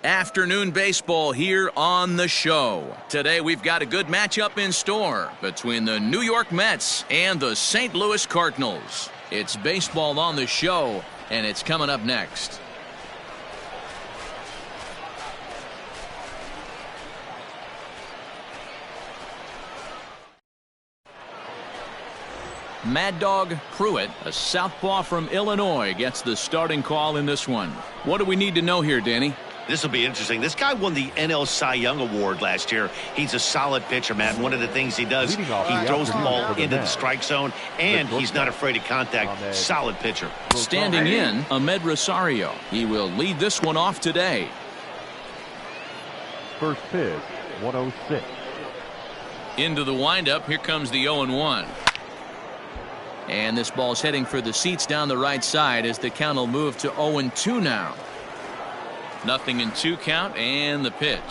Afternoon baseball here on the show. Today we've got a good matchup in store between the New York Mets and the St. Louis Cardinals. It's baseball on the show, and it's coming up next. Mad Dog Pruitt, a southpaw from Illinois, gets the starting call in this one. What do we need to know here, Danny? This will be interesting. This guy won the NL Cy Young Award last year. He's a solid pitcher, Matt. One of the things he does, he throws the ball into the strike zone, and he's not afraid of contact. Solid pitcher. Standing in, Ahmed Rosario. He will lead this one off today. First pitch, 106. Into the windup. Here comes the 0-1. And this ball's heading for the seats down the right side as the count will move to 0-2 now. Nothing in 2 count, and the pitch.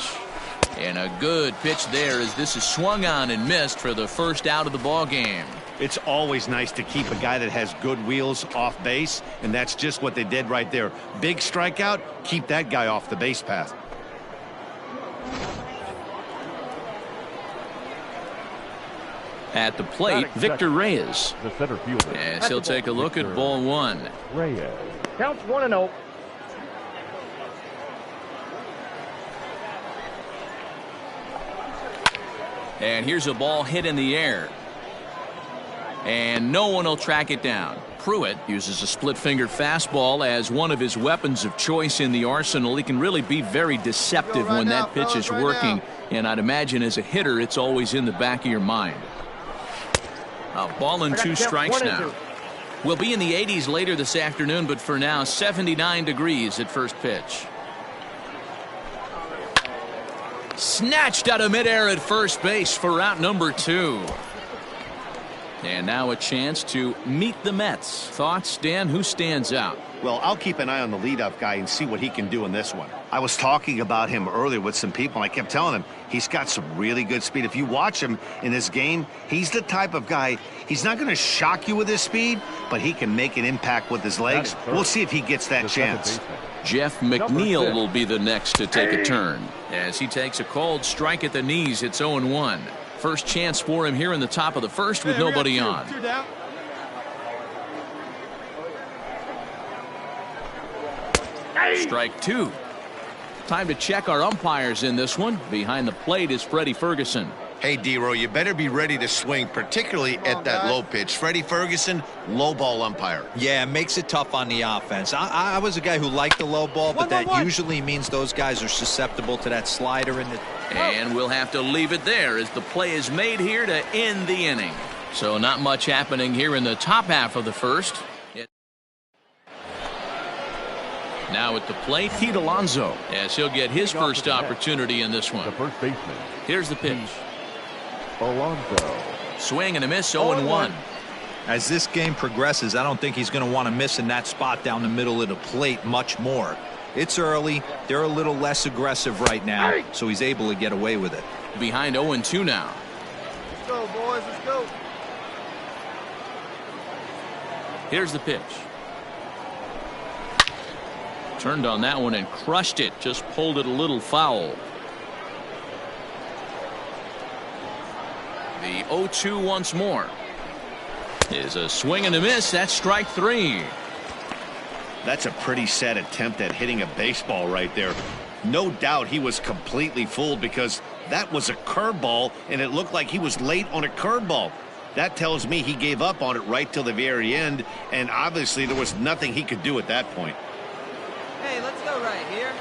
And a good pitch there as this is swung on and missed for the first out of the ball game. It's always nice to keep a guy that has good wheels off base, and that's just what they did right there. Big strikeout, keep that guy off the base path. At the plate, Victor Reyes. The center fielder. As he'll take a look at ball 1. Reyes. Counts 1-0. And here's a ball hit in the air. And no one will track it down. Pruitt uses a split-fingered fastball as one of his weapons of choice in the arsenal. He can really be very deceptive when that pitch is working. And I'd imagine as a hitter, it's always in the back of your mind. A ball and 2 strikes now. We'll be in the 80s later this afternoon, but for now, 79 degrees at first pitch. Snatched out of midair at first base for out number 2. And now a chance to meet the Mets. Thoughts, Dan? Who stands out? Well, I'll keep an eye on the leadoff guy and see what he can do in this one. I was talking about him earlier with some people, and I kept telling him he's got some really good speed. If you watch him in this game, he's the type of guy, he's not going to shock you with his speed, but he can make an impact with his legs. We'll see if he gets that chance. Jeff McNeil will be the next to take a turn. As he takes a cold strike at the knees, it's 0-1. First chance for him here in the top of the first with nobody on. Strike 2. Time to check our umpires in this one. Behind the plate is Freddie Ferguson. Hey, D-Row, you better be ready to swing, particularly at that low pitch. Freddie Ferguson, low ball umpire. Yeah, it makes it tough on the offense. I was a guy who liked the low ball, but that usually means those guys are susceptible to that slider in the... And we'll have to leave it there as the play is made here to end the inning. So not much happening here in the top half of the first. Now at the plate, Pete Alonso, as he'll get his first opportunity in this one. The first baseman. Here's the pitch. Alonso. Swing and a miss, 0-1. As this game progresses, I don't think he's going to want to miss in that spot down the middle of the plate much more. It's early. They're a little less aggressive right now, so he's able to get away with it. Behind 0-2 now. Let's go, boys. Let's go. Here's the pitch. Turned on that one and crushed it. Just pulled it a little foul. The 0-2 once more. Is a swing and a miss. That's strike 3. That's a pretty sad attempt at hitting a baseball right there. No doubt he was completely fooled because that was a curveball, and it looked like he was late on a curveball. That tells me he gave up on it right till the very end, and obviously there was nothing he could do at that point. Hey, let's go right here.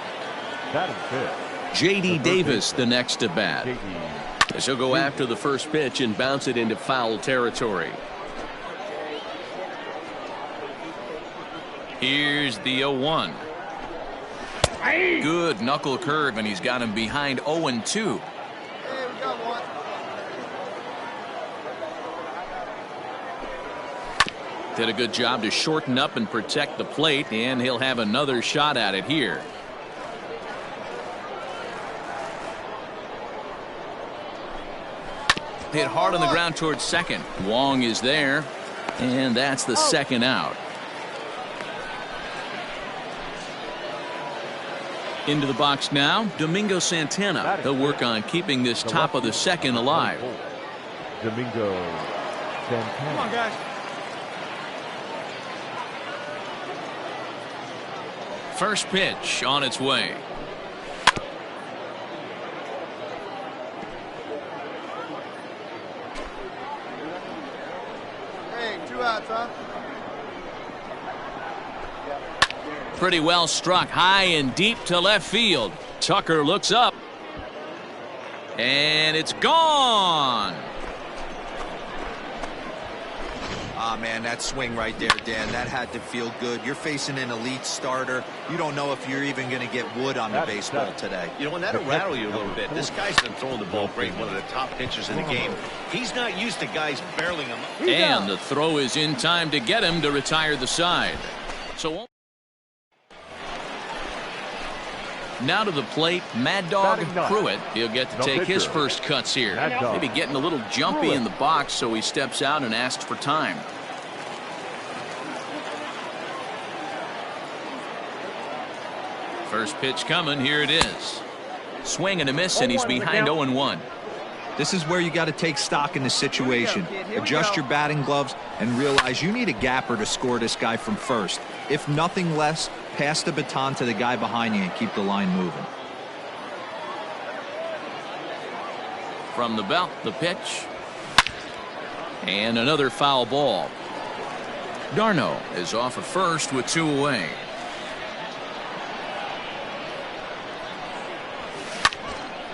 J.D. Davis the next to bat. As he'll go after the first pitch and bounce it into foul territory. Here's the 0-1. Good knuckle curve, and he's got him behind 0-2. Hey, we got one. Did a good job to shorten up and protect the plate, and he'll have another shot at it here. Hit hard on the ground towards second. Wong is there, and that's the second out. Into the box now, Domingo Santana. He'll work on keeping this top of the second alive. Domingo Santana. Come on, guys. First pitch on its way. Hey, 2 outs, huh? Pretty well struck high and deep to left field. Tucker looks up. And it's gone. Ah, man, that swing right there, Dan, that had to feel good. You're facing an elite starter. You don't know if you're even going to get wood on the baseball today. You know, and that'll rattle you a little bit. This guy's been throwing the ball great, one of the top pitchers in the game. He's not used to guys barreling him. And the throw is in time to get him to retire the side. So now to the plate, Mad Dog Pruitt. He'll get to take his first cuts here. Maybe getting a little jumpy in the box, so he steps out and asks for time. First pitch coming. Here it is. Swing and a miss, and he's behind 0-1. This is where you got to take stock in the situation. Adjust your batting gloves and realize you need a gapper to score this guy from first. If nothing less, pass the baton to the guy behind you and keep the line moving. From the belt, the pitch. And another foul ball. Darno is off at first with 2 away.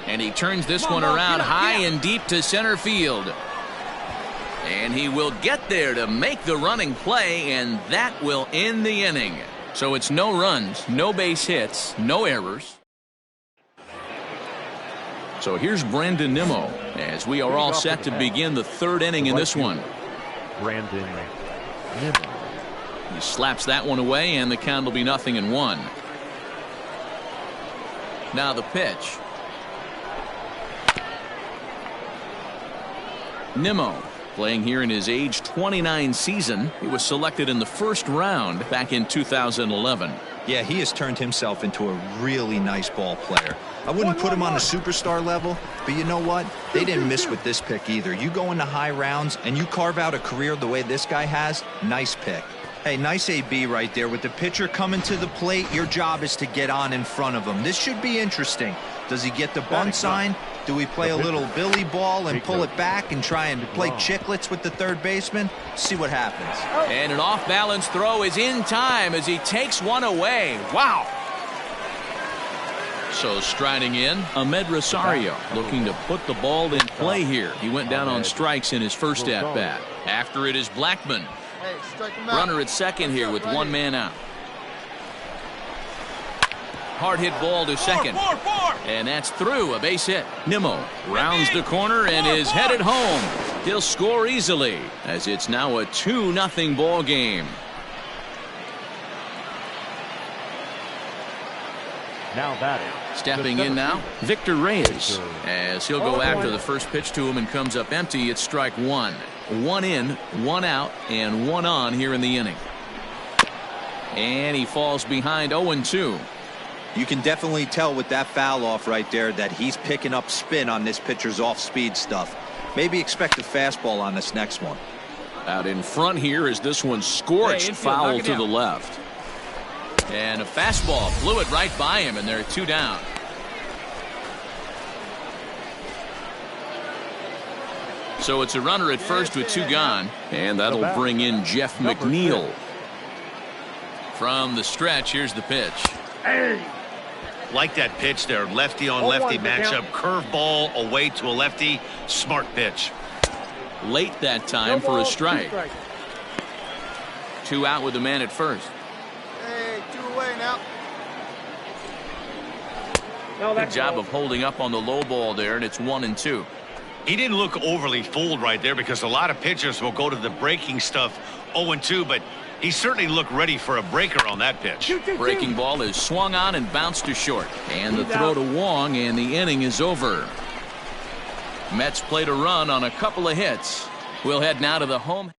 And he turns this one around high and deep to center field. And he will get there to make the running play, and that will end the inning. So it's no runs, no base hits, no errors. So here's Brandon Nimmo as we are all set to begin the 3rd inning in this one. Brandon Nimmo. He slaps that one away, and the count will be 0-1. Now the pitch. Nimmo playing here in his age 29 season. He was selected in the 1st round back in 2011. Yeah, he has turned himself into a really nice ball player. I wouldn't put him on a superstar level, but you know what? They didn't miss with this pick either. You go into high rounds and you carve out a career the way this guy has, nice pick. Hey, nice AB right there. With the pitcher coming to the plate, your job is to get on in front of him. This should be interesting. Does he get the bunt sign? Do we play a little billy ball and pull it back and try and play chicklets with the 3rd baseman? See what happens. And an off-balance throw is in time as he takes one away. Wow. So striding in, Ahmed Rosario looking to put the ball in play here. He went down on strikes in his first at-bat. After it is Blackman. Hey, strike him out. Runner at second here with 1 man out. Hard hit ball to second. And that's through, a base hit. Nimmo rounds the corner and is headed home. He'll score easily as it's now a 2-0 ball game. Now batting. Stepping in now, Victor Reyes, as he'll go after the first pitch to him and comes up empty. It's strike 1. 1 in, 1 out, and 1 on here in the inning. And he falls behind 0-2. You can definitely tell with that foul off right there that he's picking up spin on this pitcher's off-speed stuff. Maybe expect a fastball on this next one. Out in front here is this one scorched, foul to the left. And a fastball blew it right by him, and there are 2 down. So it's a runner at first with 2 gone, and that'll bring in Jeff McNeil. From the stretch, here's the pitch. Like that pitch there, lefty on lefty matchup, curveball away to a lefty, smart pitch. Late that time for a strike. 2 out with the man at first. Hey, 2 away now. Good job of holding up on the low ball there, and it's 1-2. He didn't look overly fooled right there because a lot of pitchers will go to the breaking stuff 0-2, but he certainly looked ready for a breaker on that pitch. Breaking ball is swung on and bounced to short. And the throw to Wong, and the inning is over. Mets played a run on a couple of hits. We'll head now to the home.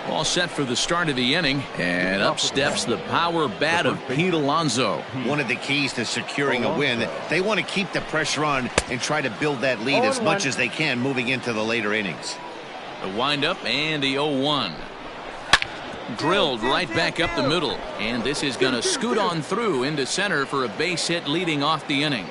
All set for the start of the inning, and up steps the power bat of Pete Alonso. One of the keys to securing a win, they want to keep the pressure on and try to build that lead as much as they can moving into the later innings. The windup and the 0-1. Drilled right back up the middle, and this is going to scoot on through into center for a base hit leading off the inning.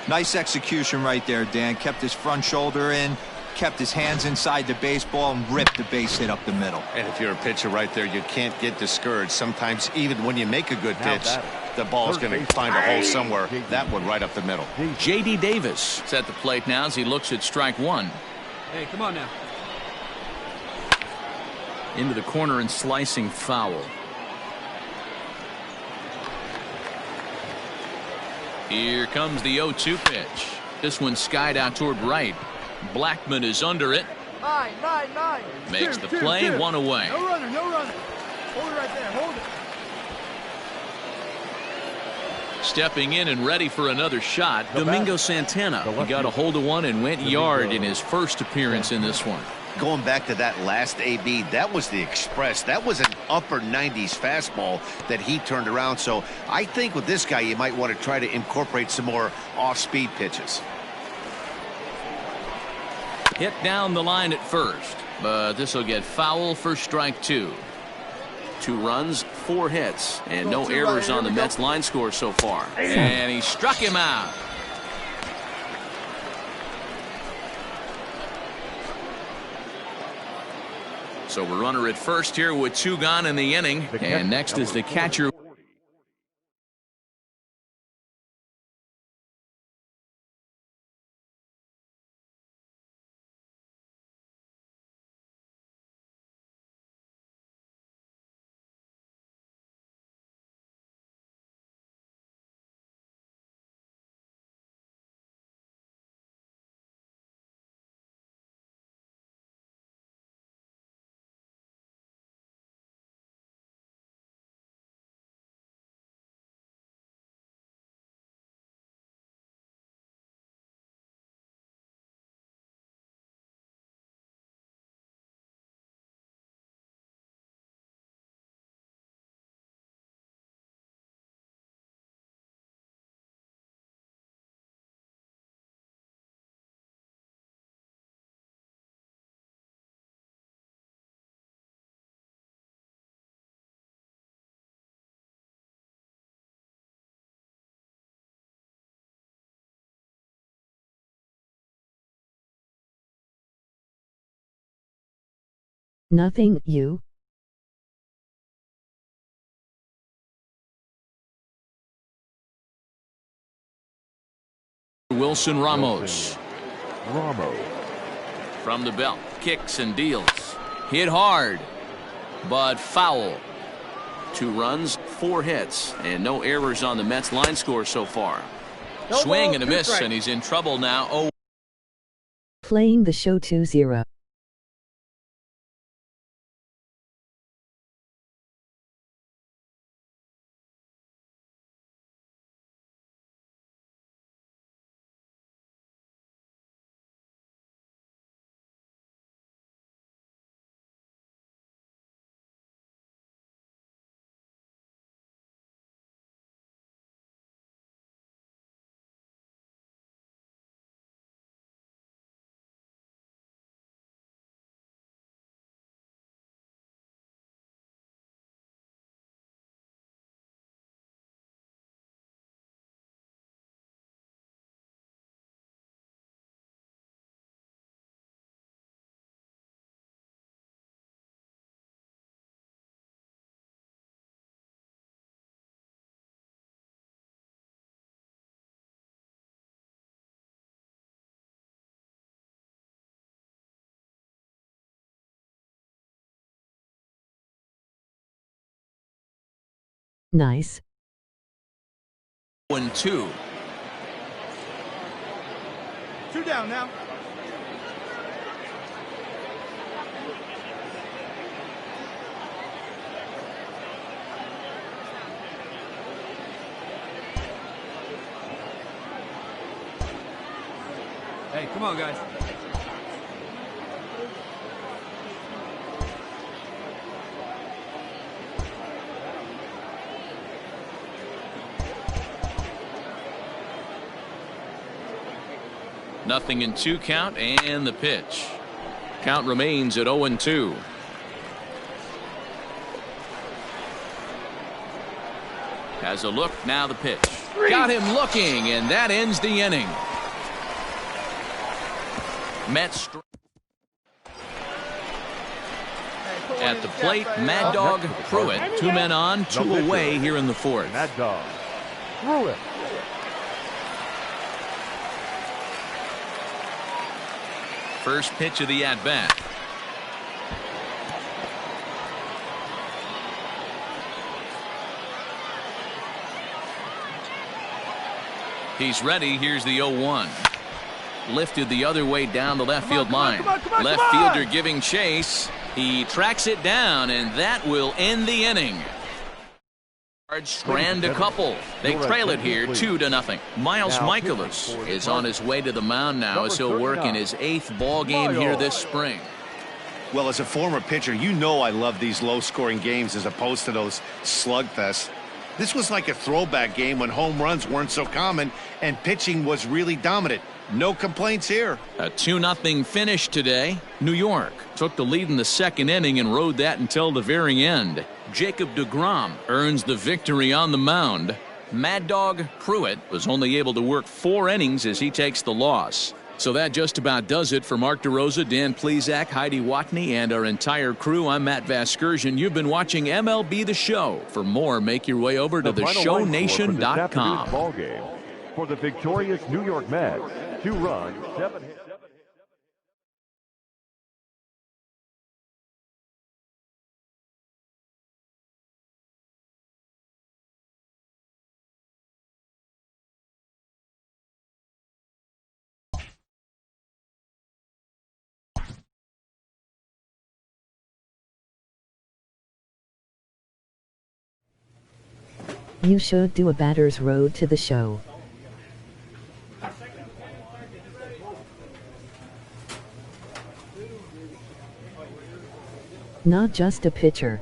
Nice execution right there, Dan. Kept his front shoulder in, kept his hands inside the baseball, and ripped the base hit up the middle. And if you're a pitcher right there, you can't get discouraged. Sometimes even when you make a good pitch, the ball's going to find a hole somewhere. That one right up the middle. J.D. Davis is at the plate now as he looks at strike one. Hey, come on now. Into the corner and slicing foul. Here comes the 0-2 pitch. This one skied out toward right. Blackman is under it. Nine. Makes the play, one away. No runner. Hold it right there. Hold it. Stepping in and ready for another shot, Domingo Santana. He got a hold of one and went yard in his first appearance in this one. Going back to that last AB, that was the express. That was an upper 90s fastball that he turned around. So I think with this guy, you might want to try to incorporate some more off-speed pitches. Hit down the line at first, but this will get foul for strike two. 2 runs, 4 hits, and no errors on the Mets line score so far. And he struck him out. So we're runner at first here with 2 gone in the inning. And next is the catcher. Nothing, you. Wilson Ramos. From the belt, kicks and deals. Hit hard, but foul. 2 runs, 4 hits, and no errors on the Mets line score so far. Swing and a miss, and he's in trouble now. Oh. Playing the show 2-0. Nice. 1-2. 2 down now. Hey, come on, guys. 0-2 count, and the pitch. Count remains at 0-2. Has a look, now the pitch. Got him looking, and that ends the inning. Mets at the plate, Mad Dog Pruitt. 2 men on, 2 away here in the 4th. Mad Dog Pruitt. First pitch of the at-bat. He's ready. Here's the 0-1. Lifted the other way down the left field line. Left fielder giving chase. He tracks it down, and that will end the inning. Strand a couple. They trail it here 2-0. Miles Michaelis is on his way to the mound now as he'll work in his 8th ball game here this spring. Well, as a former pitcher, you know I love these low-scoring games as opposed to those slugfests. This was like a throwback game when home runs weren't so common and pitching was really dominant. No complaints here. A 2-0 finish today. New York took the lead in the 2nd inning and rode that until the very end. Jacob deGrom earns the victory on the mound. Mad Dog Pruitt was only able to work 4 innings as he takes the loss. So that just about does it for Mark DeRosa, Dan Plesac, Heidi Watney, and our entire crew. I'm Matt Vasgersian. You've been watching MLB The Show. For more, make your way over to theshownation.com. Ball game for the victorious New York Mets. 2 runs, 7 hits. You should do a batter's road to the show. Not just a pitcher.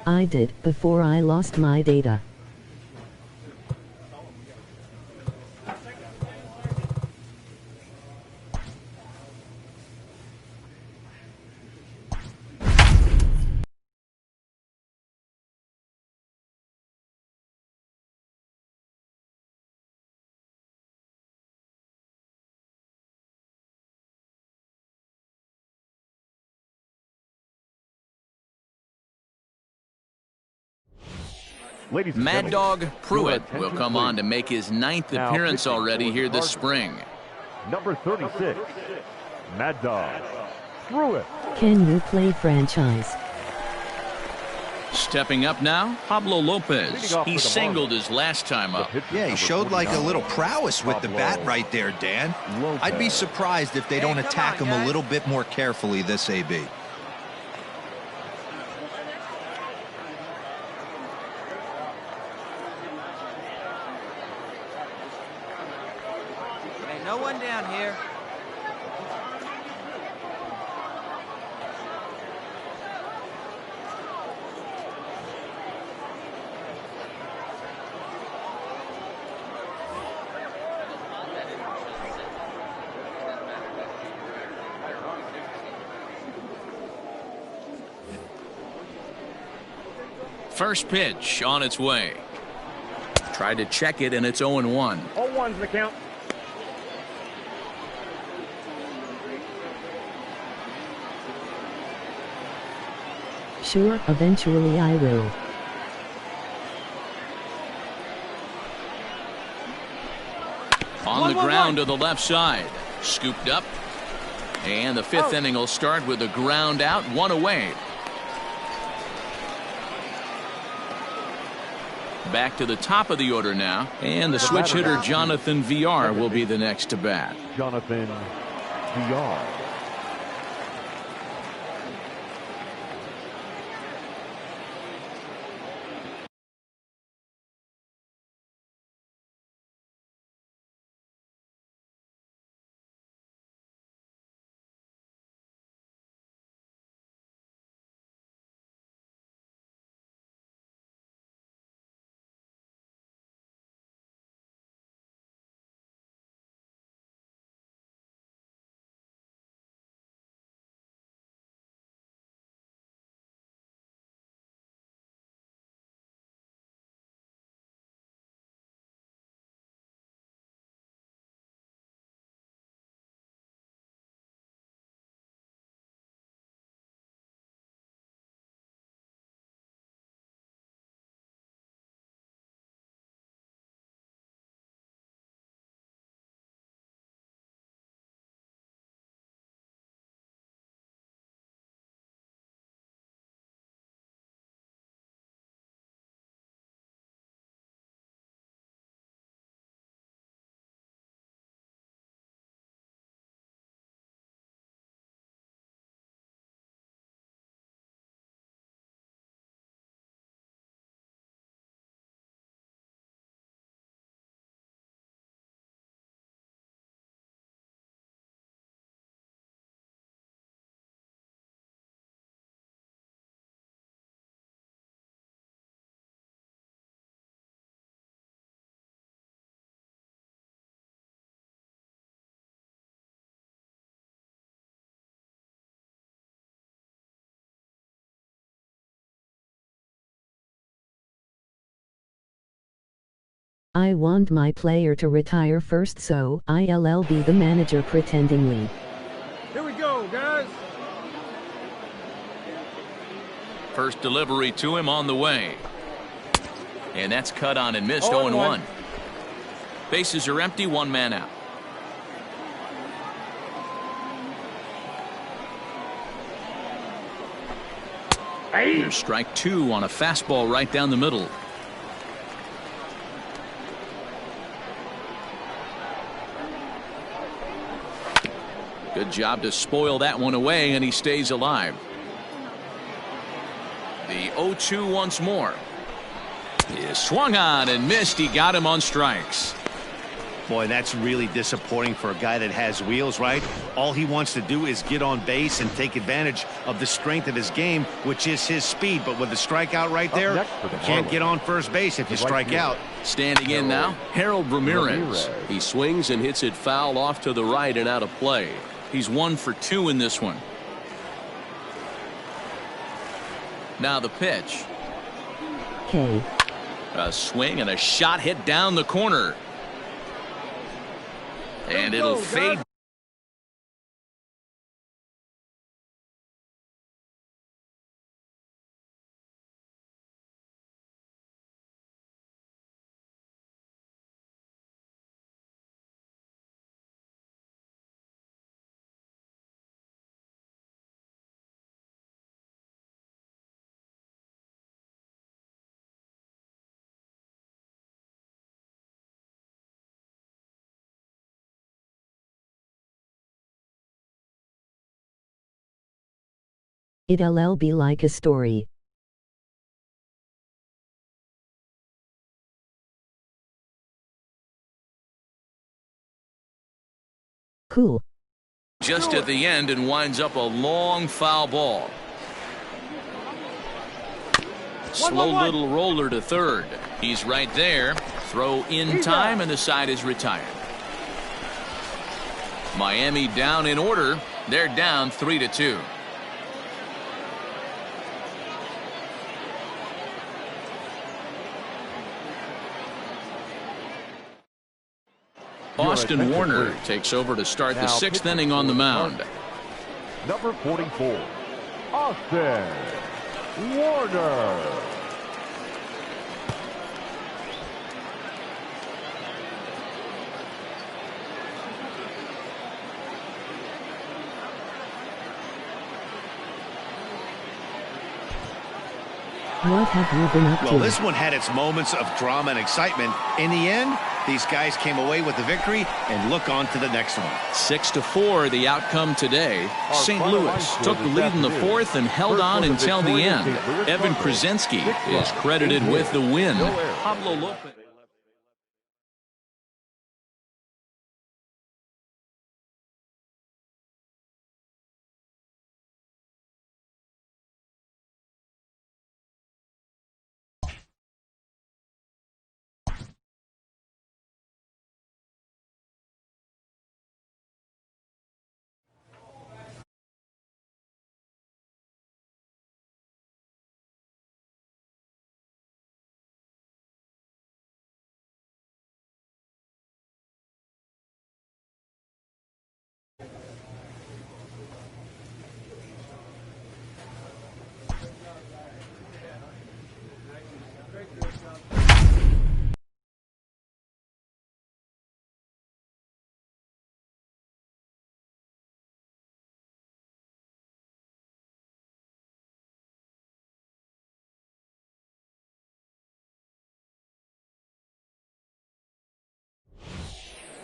I did before I lost my data. Mad Dog Pruitt will come on to make his 9th appearance already here this spring. Number 36, Mad Dog Pruitt. Can you play franchise? Stepping up now, Pablo Lopez. He singled his last time up. Yeah, he showed like a little prowess with the bat right there, Dan. I'd be surprised if they don't attack him a little bit more carefully this AB. No one down here. First pitch on its way. Tried to check it, and it's 0-1. 0-1's the count. Sure, eventually I will. On the ground to the left side. Scooped up. And the fifth inning will start with a ground out, one away. Back to the top of the order now. And the switch hitter Jonathan VR will be the next to bat. Jonathan VR. I want my player to retire first, so I'll be the manager pretendingly. Here we go, guys. First delivery to him on the way. And that's cut on and missed. 0-1. 0-1. Bases are empty, one man out. Here's strike two on a fastball right down the middle. Good job to spoil that one away, and he stays alive. The 0-2 once more. He swung on and missed. He got him on strikes. Boy, that's really disappointing for a guy that has wheels, right? All he wants to do is get on base and take advantage of the strength of his game, which is his speed. But with the strikeout right there, you can't get on first base if you strike out. Standing in now, Harold Ramirez. He swings and hits it foul off to the right and out of play. He's 1 for 2 in this one. Now the pitch. K. A swing and a shot hit down the corner. And it'll fade. It'll be like a story. Cool. Just at the end and winds up a long foul ball. Slow little roller to third. He's right there. Throw in time and the side is retired. Miami down in order. They're down 3-2. Austin Warner takes over to start the 6th inning on the mound. Number 44, Austin. Warner. What have you been up to? Well, this one had its moments of drama and excitement. In the end, these guys came away with the victory, and look on to the next one. 6-4 the outcome today. St. Louis took the lead in the fourth and held on until the end. Evan Krasinski is credited with the win. Pablo Lopez.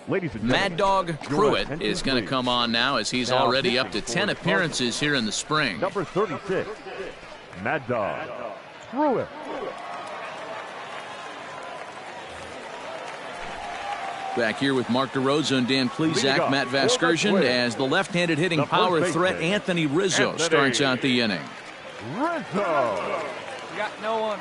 Ladies and Mad gentlemen, Dog your Pruitt attention, is going to please. come on now as he's Now already up to pitching 10 for the appearances here in the spring. Number 36, Mad Dog Pruitt. Back here with Mark DeRosa and Dan Plesac, Matt Vasgersian, as the left-handed hitting The power first threat baseman, Anthony Rizzo Anthony starts out the inning. Rizzo. We got no one.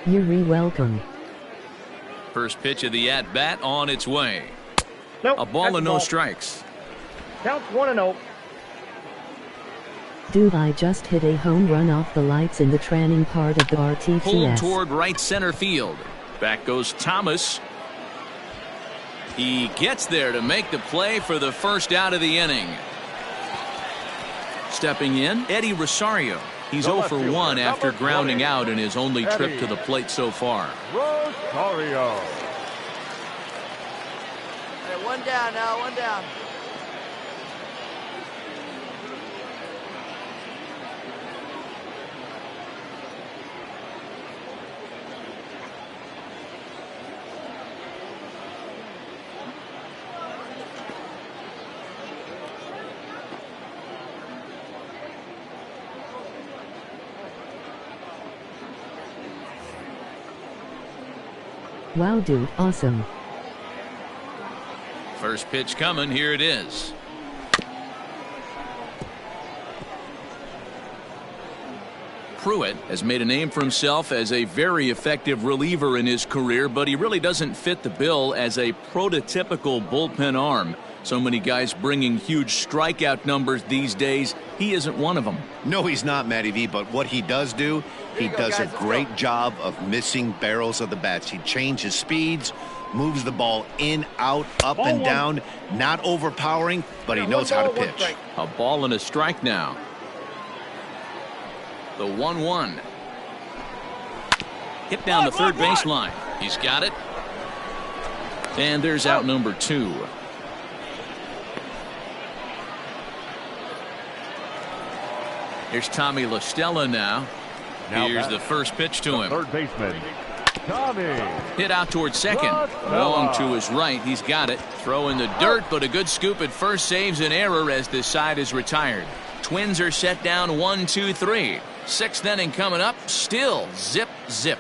You're welcome. First pitch of the at-bat on its way. Nope, A ball that's and a no ball. strikes. Counts 1-0. Dude, I just hit a home run off the lights in the training part of the Pulled RTTS. toward right center field. Back goes Thomas. He gets there to make the play for the first out of the inning. Stepping in, Eddie Rosario. He's The 0 left for fielder, 1 after number grounding 20. out in his only trip Eddie. to the plate so far. Rosario. Hey, one down now, one down. Wow, dude, awesome. First pitch coming. Here it is. Pruitt has made a name for himself as a very effective reliever in his career, but he really doesn't fit the bill as a prototypical bullpen arm. So many guys bringing huge strikeout numbers these days. He isn't one of them. No, he's not, Matty V, but what he does do, he does a great job of missing barrels of the bats. He changes speeds, moves the ball in, out, up, and down, not overpowering, but he knows how to pitch. A ball and a strike now. The 1-1. Hit down the third baseline. He's got it. And there's out number 2. Here's Tommy La Stella now. Here's the first pitch to him. Third baseman, Tommy. Hit out towards second. Long to his right. He's got it. Throw in the dirt, but a good scoop at first saves an error as this side is retired. Twins are set down 1-2-3. Sixth inning coming up. Still zip, zip.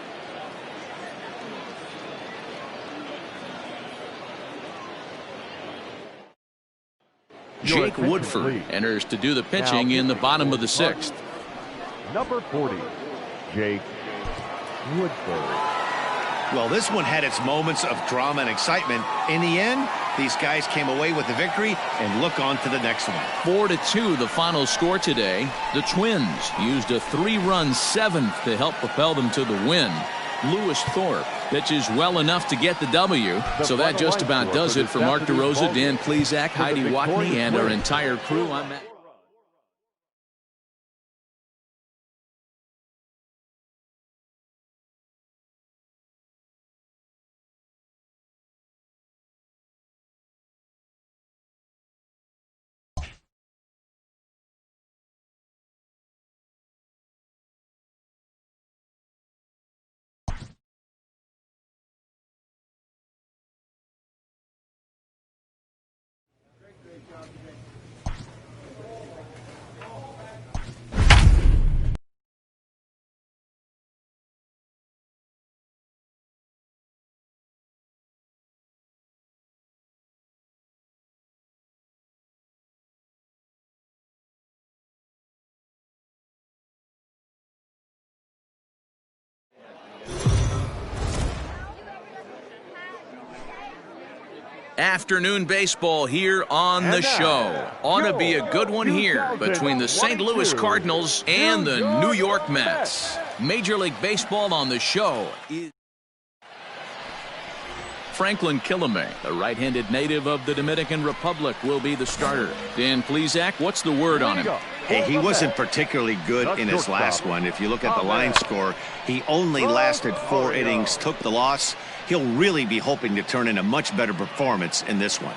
Jake Woodford enters to do the pitching in the bottom of the sixth. Number 40, Jake Woodford. Well, this one had its moments of drama and excitement. In the end, these guys came away with the victory and look on to the next one. 4-2 the final score today. The Twins used a 3-run seventh to help propel them to the win. Lewis Thorpe pitches well enough to get the W. So that just about does it for Mark DeRosa, Dan Plesac, Heidi Watney, and our entire crew. I'm Matt. Afternoon baseball here on the show. Ought to be a good one here between the St. Louis Cardinals and the New York Mets. Major League Baseball on the show is Franklin Kilome, the right-handed native of the Dominican Republic, will be the starter. Dan Plesac, what's the word on him? Hey, he wasn't particularly good in his last one. If you look at the line score, he only lasted 4 innings, took the loss. He'll really be hoping to turn in a much better performance in this one.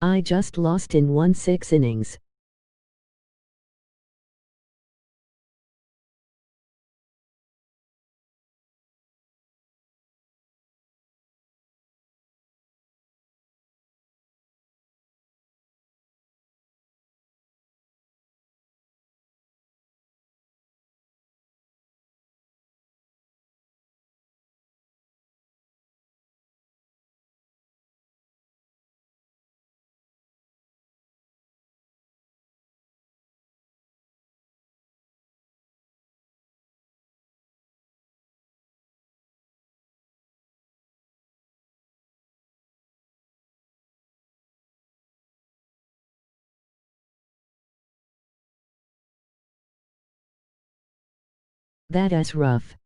I just lost in 1/6 innings. That's rough.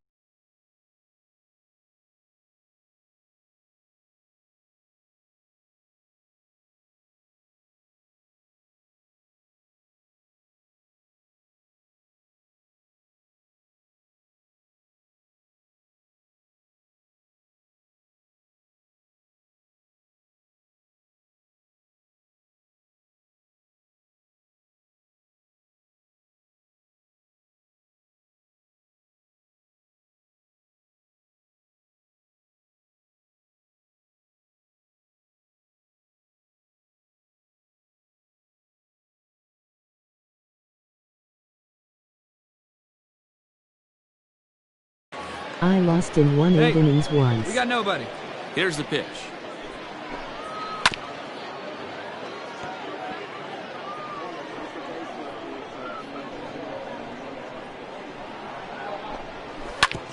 I lost in 1/8 innings once. We got nobody. Here's the pitch.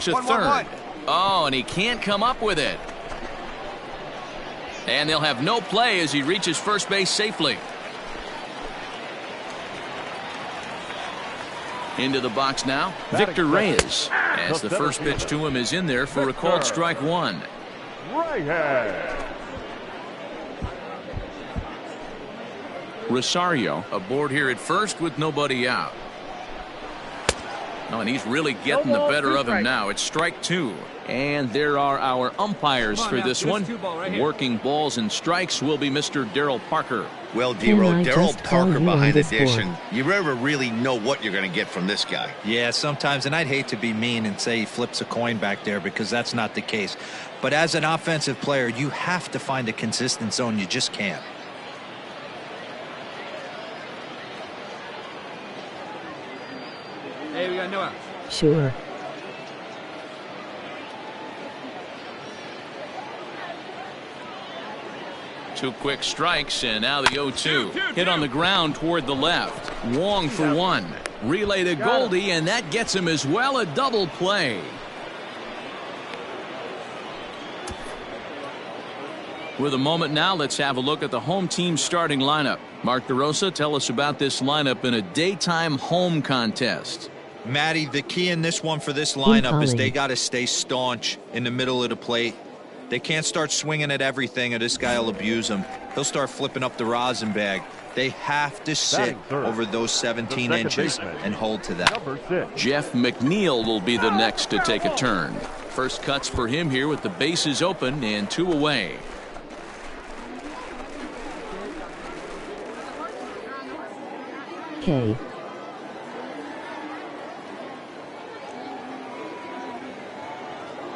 To third. Oh, and he can't come up with it. And they'll have no play as he reaches first base safely. Into the box now, Victor Reyes, as the first pitch to him is in there for a called strike one. Right hand. Rosario aboard here at first with nobody out. Oh, and he's really getting the better of him now. It's strike two. And there are our umpires for this one. Working balls and strikes will be Mr. Darryl Parker. Well, D-Row, Darryl Parker behind the dish, and you never really know what you're going to get from this guy. Yeah, sometimes, and I'd hate to be mean and say he flips a coin back there because that's not the case. But as an offensive player, you have to find a consistent zone. You just can't. Hey, we got no outs. Sure. Two quick strikes, and now the 0-2. Hit on the ground toward the left. Wong for one. Relay to Goldie, and that gets him as well. A double play. With a moment now, let's have a look at the home team starting lineup. Mark DeRosa, tell us about this lineup in a daytime home contest. Matty, the key in this one for this lineup is they got to stay staunch in the middle of the plate. They can't start swinging at everything or this guy will abuse them. He'll start flipping up the rosin bag. They have to sit over those 17 inches and hold to that. Jeff McNeil will be the next to take a turn. First cuts for him here with the bases open and two away. Okay.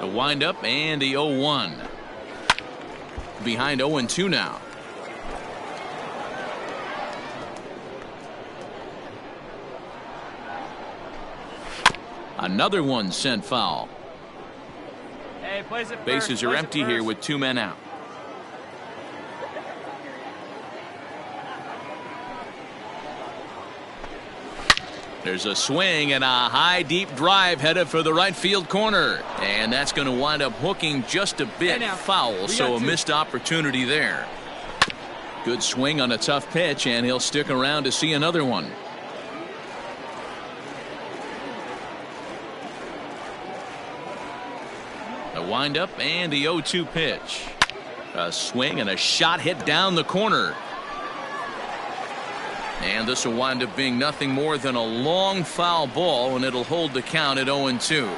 The windup and the 0-1. Behind 0-2 now. Another one sent foul. Hey, place it Bases first, are place empty it here first. with two men out. There's a swing and a high deep drive headed for the right field corner, and that's going to wind up hooking just a bit foul, so a missed opportunity there. Good swing on a tough pitch, and he'll stick around to see another one. The windup and the 0-2 pitch. A swing and a shot hit down the corner. And this will wind up being nothing more than a long foul ball, and it'll hold the count at 0-2.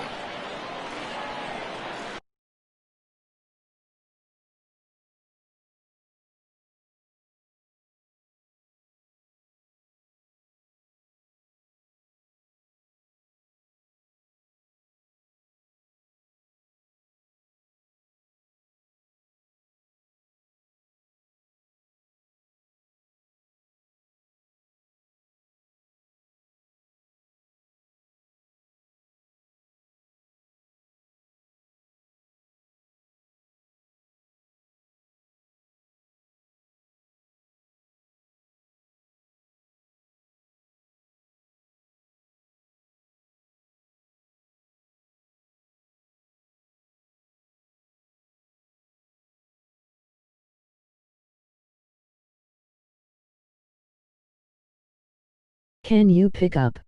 Can you pick up?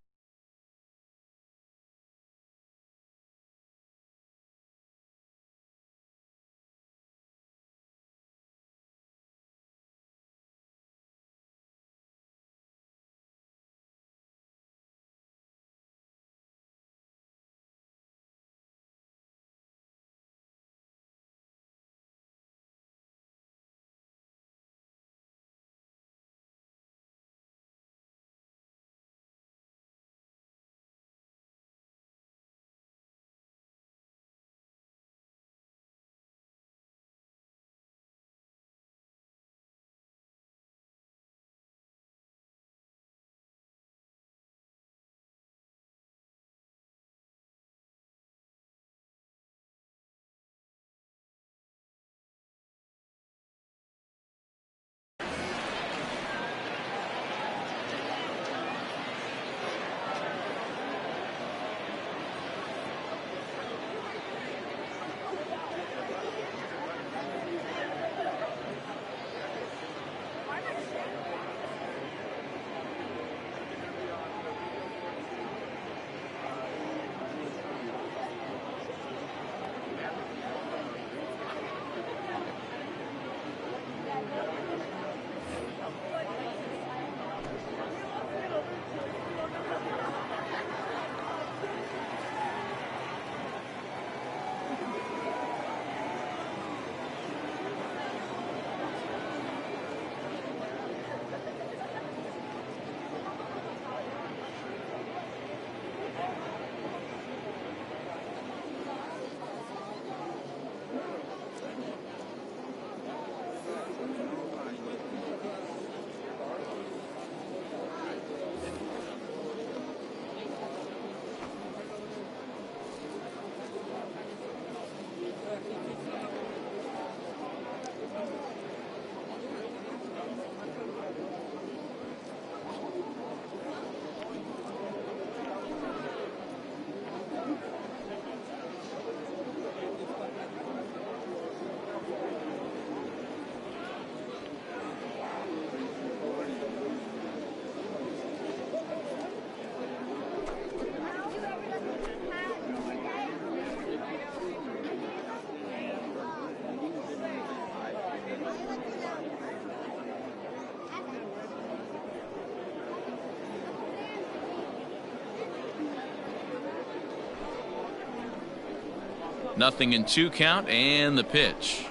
Nothing in 2 count, and the pitch.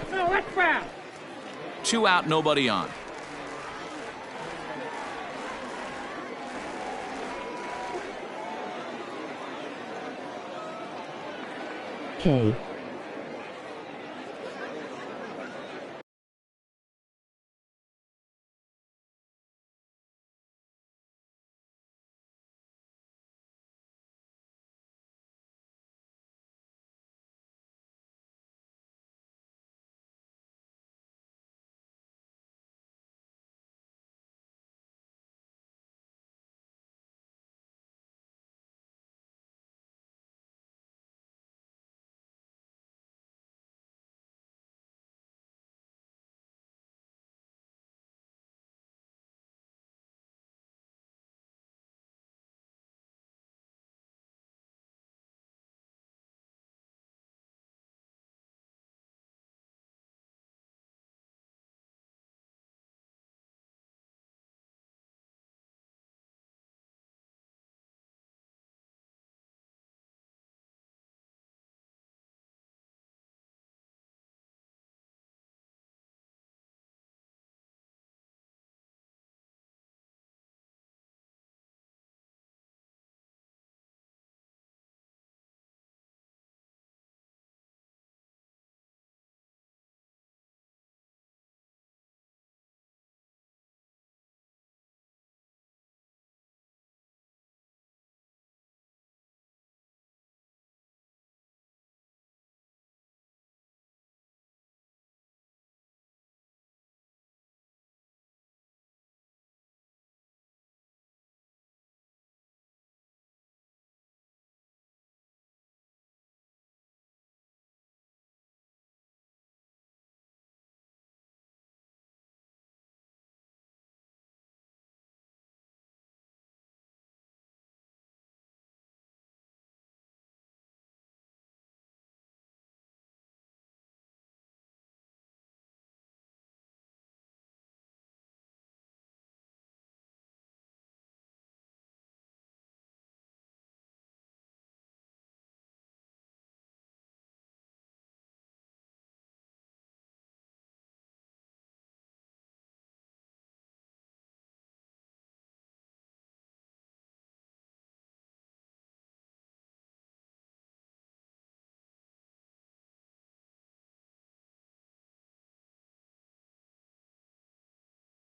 No, that's foul. 2 out, nobody on. K.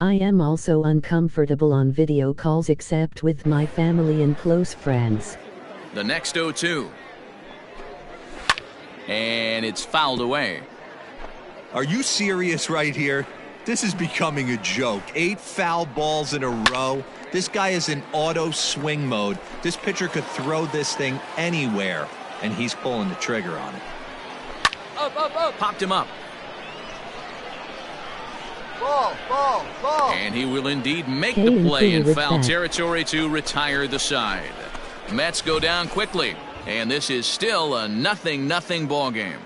I am also uncomfortable on video calls except with my family and close friends. The next 0-2. And it's fouled away. Are you serious right here? This is becoming a joke. 8 foul balls in a row. This guy is in auto swing mode. This pitcher could throw this thing anywhere, and he's pulling the trigger on it. Popped him up. Ball. And he will indeed make K the play in with foul that. territory to retire the side. Mets go down quickly, and this is still a 0-0 ball game.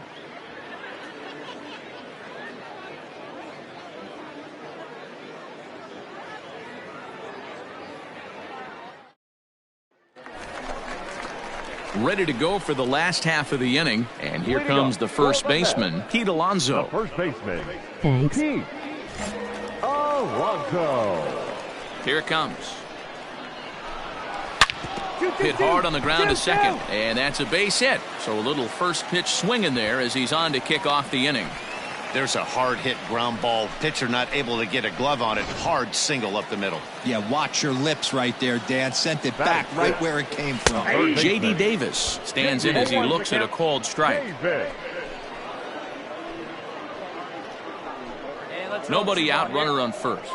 Ready to go for the last half of the inning, and here comes the first baseman, Pete Alonso. The first baseman, Thanks. Pete Alonso. Here it comes. Hit hard on the ground to second, and that's a base hit. So a little first pitch swing in there as he's on to kick off the inning. There's a hard hit ground ball. Pitcher not able to get a glove on it. Hard single up the middle. Yeah, watch your lips right there, Dan. Sent it back right where it came from. J.D. Davis stands in as he looks at a called strike. Nobody out, runner on first.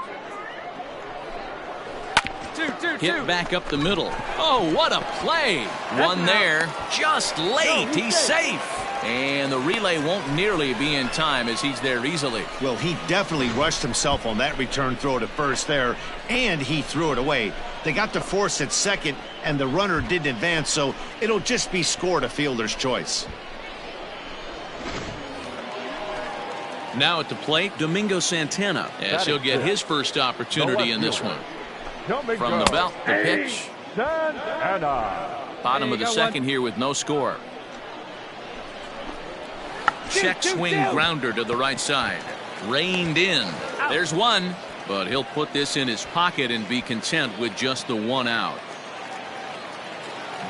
Hit back up the middle. Oh, what a play. One there, just late. He's safe. And the relay won't nearly be in time as he's there easily. Well, he definitely rushed himself on that return throw to first there, and he threw it away. They got to force at second, and the runner didn't advance, so it'll just be scored a fielder's choice. Now at the plate, Domingo Santana, as he'll get his first opportunity in this one. From the belt, the pitch. Bottom of the second here with no score. Check swing grounder to the right side. Reined in. There's one, but he'll put this in his pocket and be content with just the one out.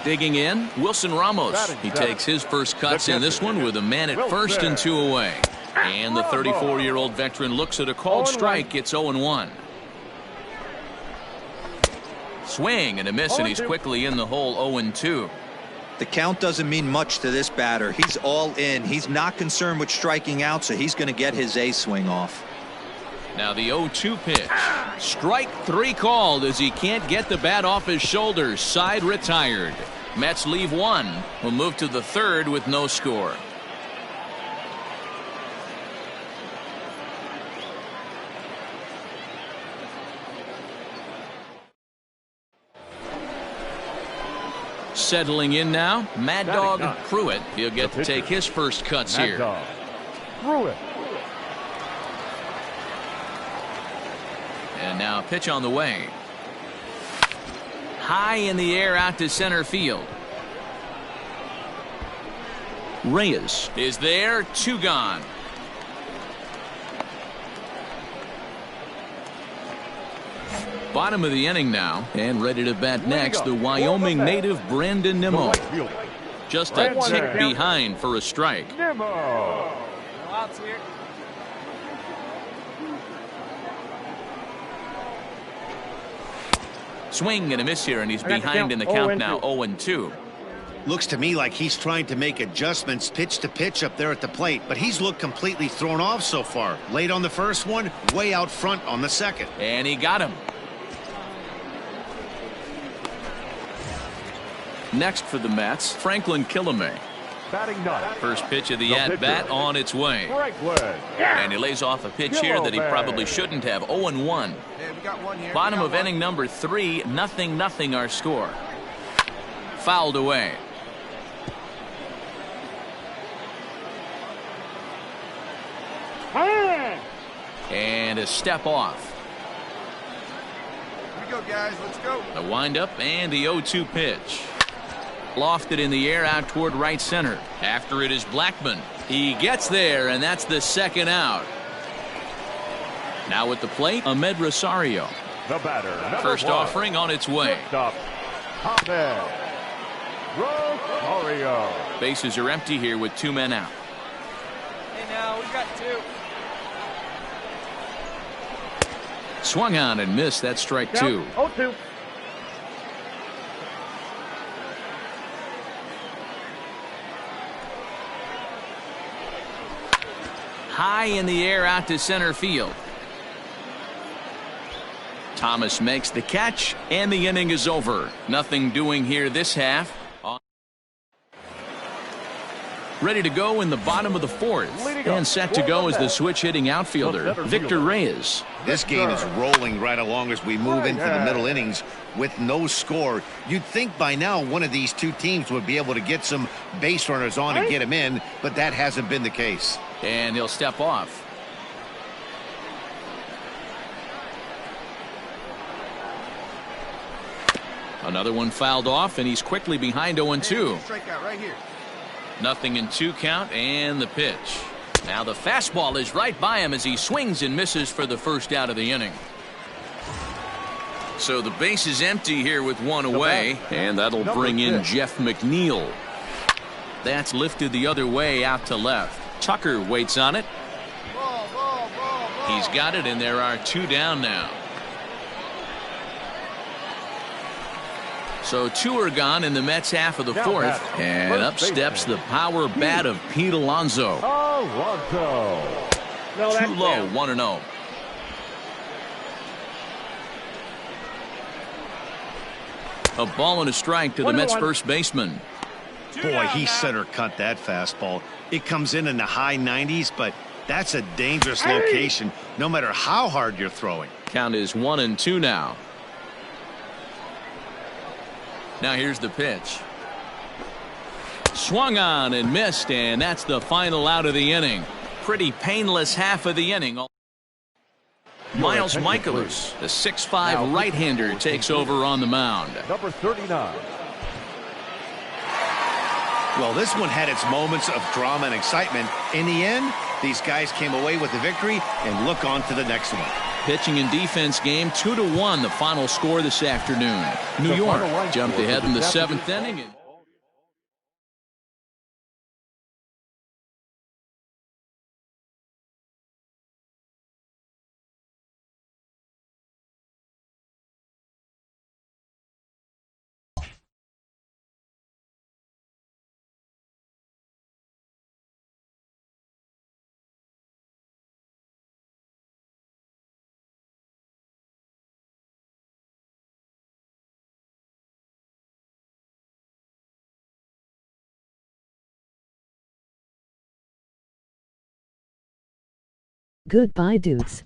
Digging in, Wilson Ramos. He takes his first cuts in this one with a man at first and 2 away. And the 34-year-old veteran looks at a called strike. It's 0-1. Swing and a miss, and he's quickly in the hole. 0-2. The count doesn't mean much to this batter. He's all in. He's not concerned with striking out, so he's going to get his A swing off. Now the 0-2 pitch. Strike 3 called as he can't get the bat off his shoulders. Side retired. Mets leave one. We'll move to the third with no score. Settling in now, Mad Dog Pruitt. He'll get to take his first cuts here. Pruitt. And now a pitch on the way. High in the air out to center field. Reyes is there, 2 gone. Bottom of the inning now, and ready to bat next, the Wyoming native Brandon Nimmo. Just a tick behind for a strike. Nimmo. Swing and a miss here, and he's behind in the count now. 0-2. Looks to me like he's trying to make adjustments pitch to pitch up there at the plate, but he's looked completely thrown off so far. Late on the first one, way out front on the second. And he got him. Next for the Mets, Franklin Killamay. Batting ninth. First pitch of the at-bat on its way. And he lays off a pitch here that he probably shouldn't have. 0-1. Bottom of inning number 3, 0-0 our score. Fouled away. And a step off. Here we go, guys. Let's go. The windup and the 0-2 pitch. Lofted in the air out toward right center. After it is Blackman. He gets there, and that's the second out. Now at the plate, Ahmed Rosario. The batter. First offering on its way. Ahmed Rosario. Bases are empty here with 2 men out. Hey, now we got 2. Swung on and missed. That's strike two. 0-2. High in the air out to center field. Thomas makes the catch, and the inning is over. Nothing doing here this half. Ready to go in the bottom of the fourth. And set to go is the switch-hitting outfielder, Victor Reyes. This game is rolling right along as we move into the middle innings with no score. You'd think by now one of these two teams would be able to get some base runners on and get them in, but that hasn't been the case. And he'll step off. Another one fouled off, and he's quickly behind 0-2. Strikeout right here. Nothing in 2 count, and the pitch. Now the fastball is right by him as he swings and misses for the first out of the inning. So the base is empty here with one away, and that'll bring in Jeff McNeil. That's lifted the other way out to left. Tucker waits on it. Ball. He's got it, and there are 2 down now. So 2 are gone in the Mets half of the fourth, and up steps the power bat of Pete Alonso. Too low, 1-0. A ball and a strike to the Mets first baseman. Boy, he center cut that fastball. It comes in the high 90s, but that's a dangerous location no matter how hard you're throwing. Count is 1-2 now. Now here's the pitch. Swung on and missed, and that's the final out of the inning. Pretty painless half of the inning. Miles Michaelis, the 6'5" right-hander, takes over on the mound. Number 39. Well, this one had its moments of drama and excitement. In the end, these guys came away with the victory and look on to the next one. Pitching and defense game, 2-1 the final score this afternoon. New York jumped ahead in the 7th inning. Goodbye, dudes.